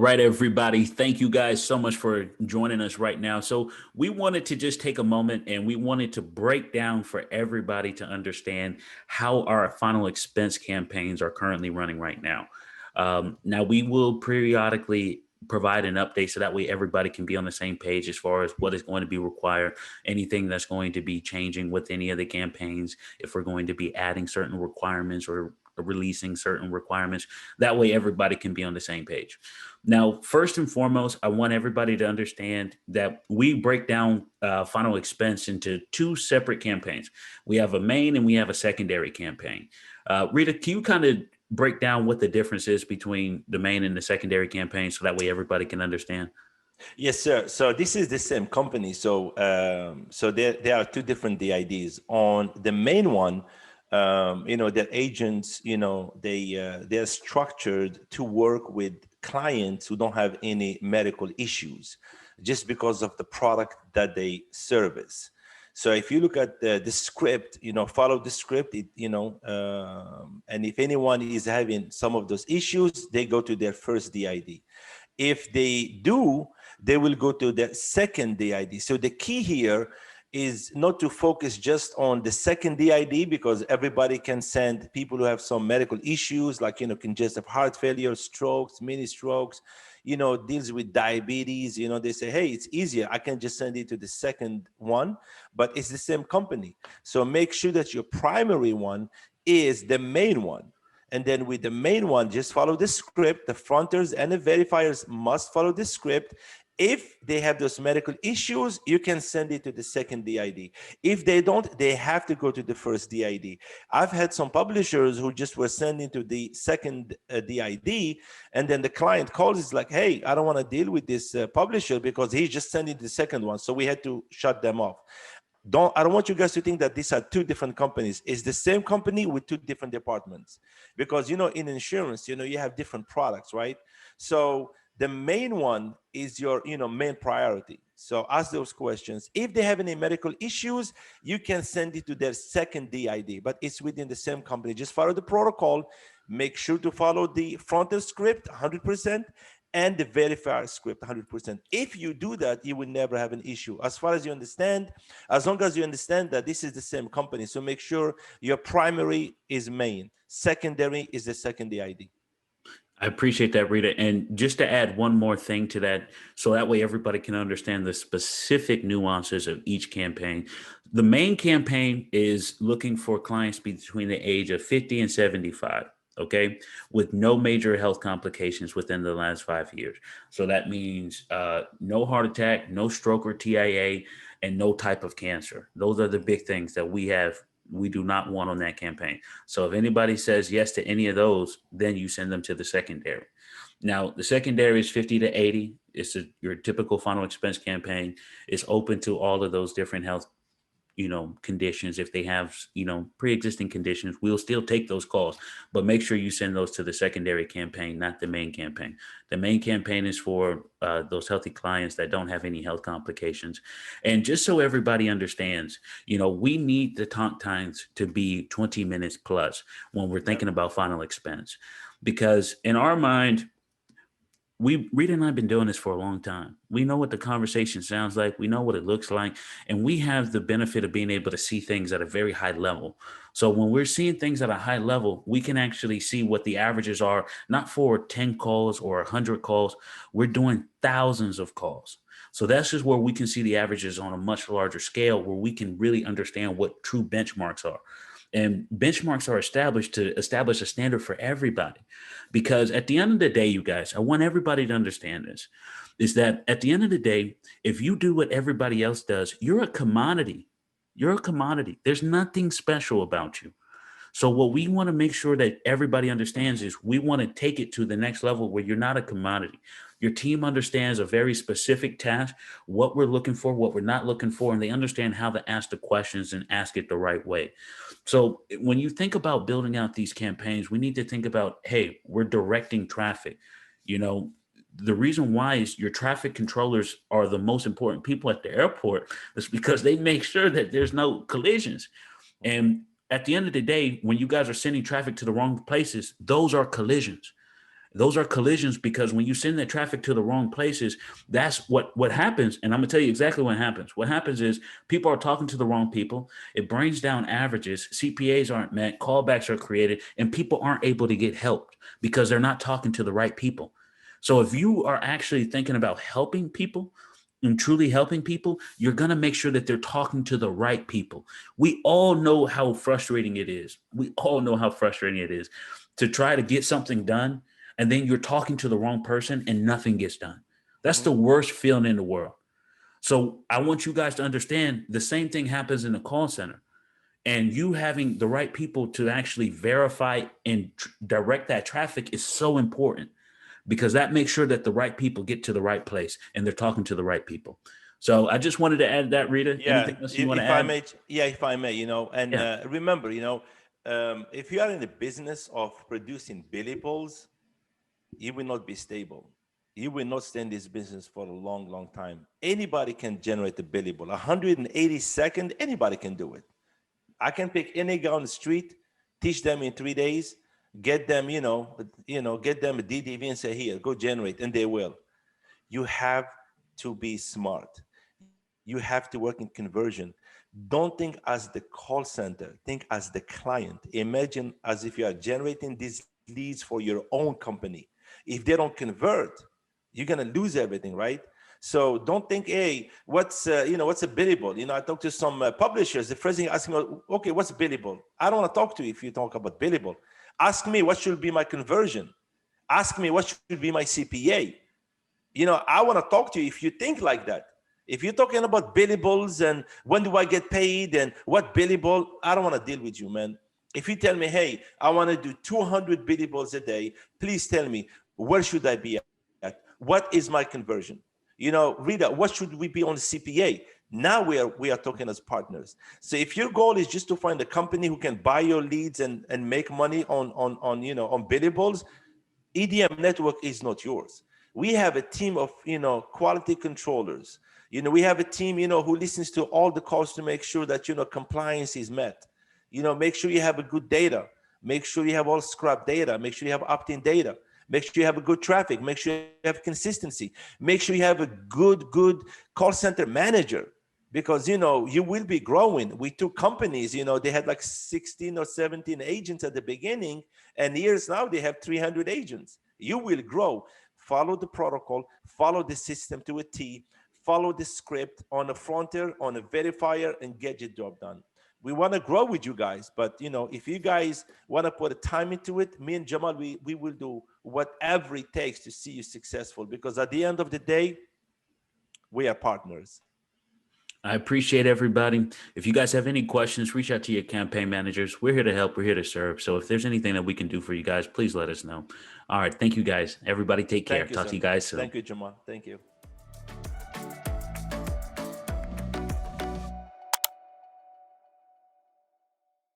right, everybody. Thank you guys so much for joining us right now. So, we wanted to just take a moment and we wanted to break down for everybody to understand how our final expense campaigns are currently running right now. Now, we will periodically provide an update so that way everybody can be on the same page as far as what is going to be required, anything that's going to be changing with any of the campaigns, if we're going to be adding certain requirements or releasing certain requirements. That way, everybody can be on the same page. Now, first and foremost, I want everybody to understand that we break down final expense into two separate campaigns. We have a main and we have a secondary campaign. Rita, can you kind of break down what the difference is between the main and the secondary campaign so that way everybody can understand? Yes, sir. So this is the same company. So there are two different DIDs. On the main one, their agents, they're structured to work with clients who don't have any medical issues, just because of the product that they service. So if you look at the script, follow the script, and if anyone is having some of those issues, they go to their first DID. If they do, they will go to the second DID. So the key here is not to focus just on the second DID, because everybody can send people who have some medical issues like, congestive heart failure, strokes, mini strokes, deals with diabetes. They say, hey, it's easier. I can just send it to the second one, but it's the same company. So make sure that your primary one is the main one. And then with the main one, just follow the script. The fronters and the verifiers must follow the script. If they have those medical issues, you can send it to the second DID. If they don't, they have to go to the first DID. I've had some publishers who just were sending to the second DID, and then the client calls, is like, hey, I don't want to deal with this publisher because he's just sending the second one. So we had to shut them off. I don't want you guys to think that these are two different companies. It's the same company with two different departments. Because, in insurance, you have different products, right? So the main one is your, main priority. So ask those questions. If they have any medical issues, you can send it to their second DID, but it's within the same company. Just follow the protocol. Make sure to follow the frontal script 100%. And the verifier script 100%. If you do that, you will never have an issue. As far as you understand, as long as you understand that this is the same company. So make sure your primary is main, secondary is the second DID. I appreciate that, Rita. And just to add one more thing to that, so that way everybody can understand the specific nuances of each campaign. The main campaign is looking for clients between the age of 50 and 75. Okay, with no major health complications within the last 5 years. So that means no heart attack, no stroke or TIA, and no type of cancer. Those are the big things that we do not want on that campaign. So if anybody says yes to any of those, then you send them to the secondary. Now, the secondary is 50 to 80. It's your typical final expense campaign. It's open to all of those different health conditions. If they have, pre-existing conditions, we'll still take those calls, but make sure you send those to the secondary campaign, not the main campaign. The main campaign is for those healthy clients that don't have any health complications. And just so everybody understands, we need the talk times to be 20 minutes plus when we're thinking about final expense, because in our mind, Rita and I have been doing this for a long time. We know what the conversation sounds like. We know what it looks like. And we have the benefit of being able to see things at a very high level. So when we're seeing things at a high level, we can actually see what the averages are, not for 10 calls or 100 calls. We're doing thousands of calls. So that's just where we can see the averages on a much larger scale, where we can really understand what true benchmarks are. And benchmarks are established to establish a standard for everybody. Because at the end of the day, you guys, I want everybody to understand this, is that at the end of the day, if you do what everybody else does, you're a commodity. You're a commodity. There's nothing special about you. So what we want to make sure that everybody understands is we want to take it to the next level where you're not a commodity. Your team understands a very specific task, what we're looking for, what we're not looking for, and they understand how to ask the questions and ask it the right way. So when you think about building out these campaigns, we need to think about, hey, we're directing traffic. The reason why is your traffic controllers are the most important people at the airport is because they make sure that there's no collisions. And at the end of the day, when you guys are sending traffic to the wrong places, those are collisions. Those are collisions because when you send that traffic to the wrong places, that's what happens. And I'm gonna tell you exactly what happens. What happens is people are talking to the wrong people. It brings down averages. CPAs aren't met. Callbacks are created, and people aren't able to get helped because they're not talking to the right people. So if you are actually thinking about helping people and truly helping people, you're going to make sure that they're talking to the right people. We all know how frustrating it is. We all know how frustrating it is to try to get something done and then you're talking to the wrong person and nothing gets done. That's the worst feeling in the world. So I want you guys to understand the same thing happens in the call center. And you having the right people to actually verify and direct that traffic is so important because that makes sure that the right people get to the right place and they're talking to the right people. So I just wanted to add that, Rita. Yeah, Anything else you want to if I add? may, yeah, if I may, and Yeah. remember, if you are in the business of producing billables, you will not be stable. You will not stay in this business for a long, long time. Anybody can generate a billable. 180 seconds, anybody can do it. I can pick any guy on the street, teach them in 3 days, get them, get them a DDV and say, here, go generate, and they will. You have to be smart. You have to work in conversion. Don't think as the call center, think as the client. Imagine as if you are generating these leads for your own company. If they don't convert, you're gonna lose everything, right? So don't think, hey, what's a billable? I talk to some publishers. The first thing ask me, okay, what's billable? I don't want to talk to you if you talk about billable. Ask me what should be my conversion. Ask me what should be my CPA. I want to talk to you if you think like that. If you're talking about billables and when do I get paid and what billable, I don't want to deal with you, man. If you tell me, hey, I want to do 200 billables a day, please tell me, where should I be at? What is my conversion? Rita, what should we be on CPA? Now we are talking as partners. So if your goal is just to find a company who can buy your leads and make money on billables, EDM network is not yours. We have a team of quality controllers. We have a team who listens to all the calls to make sure that compliance is met. Make sure you have a good data. Make sure you have all scrap data. Make sure you have opt-in data. Make sure you have a good traffic. Make sure you have consistency. Make sure you have a good call center manager, because you will be growing. We took companies, they had like 16 or 17 agents at the beginning, and years now they have 300 agents. You will grow. Follow the protocol, follow the system to a T, follow the script on a frontier, on a verifier, and get your job done. We want to grow with you guys, but if you guys want to put a time into it, me and Jamal, we will do whatever it takes to see you successful, because at the end of the day, we are partners. I appreciate everybody. If you guys have any questions, reach out to your campaign managers. We're here to help. We're here to serve. So if there's anything that we can do for you guys, please let us know. All right. Thank you, guys. Everybody take care. Talk to you guys soon. Thank you, Jamal. Thank you.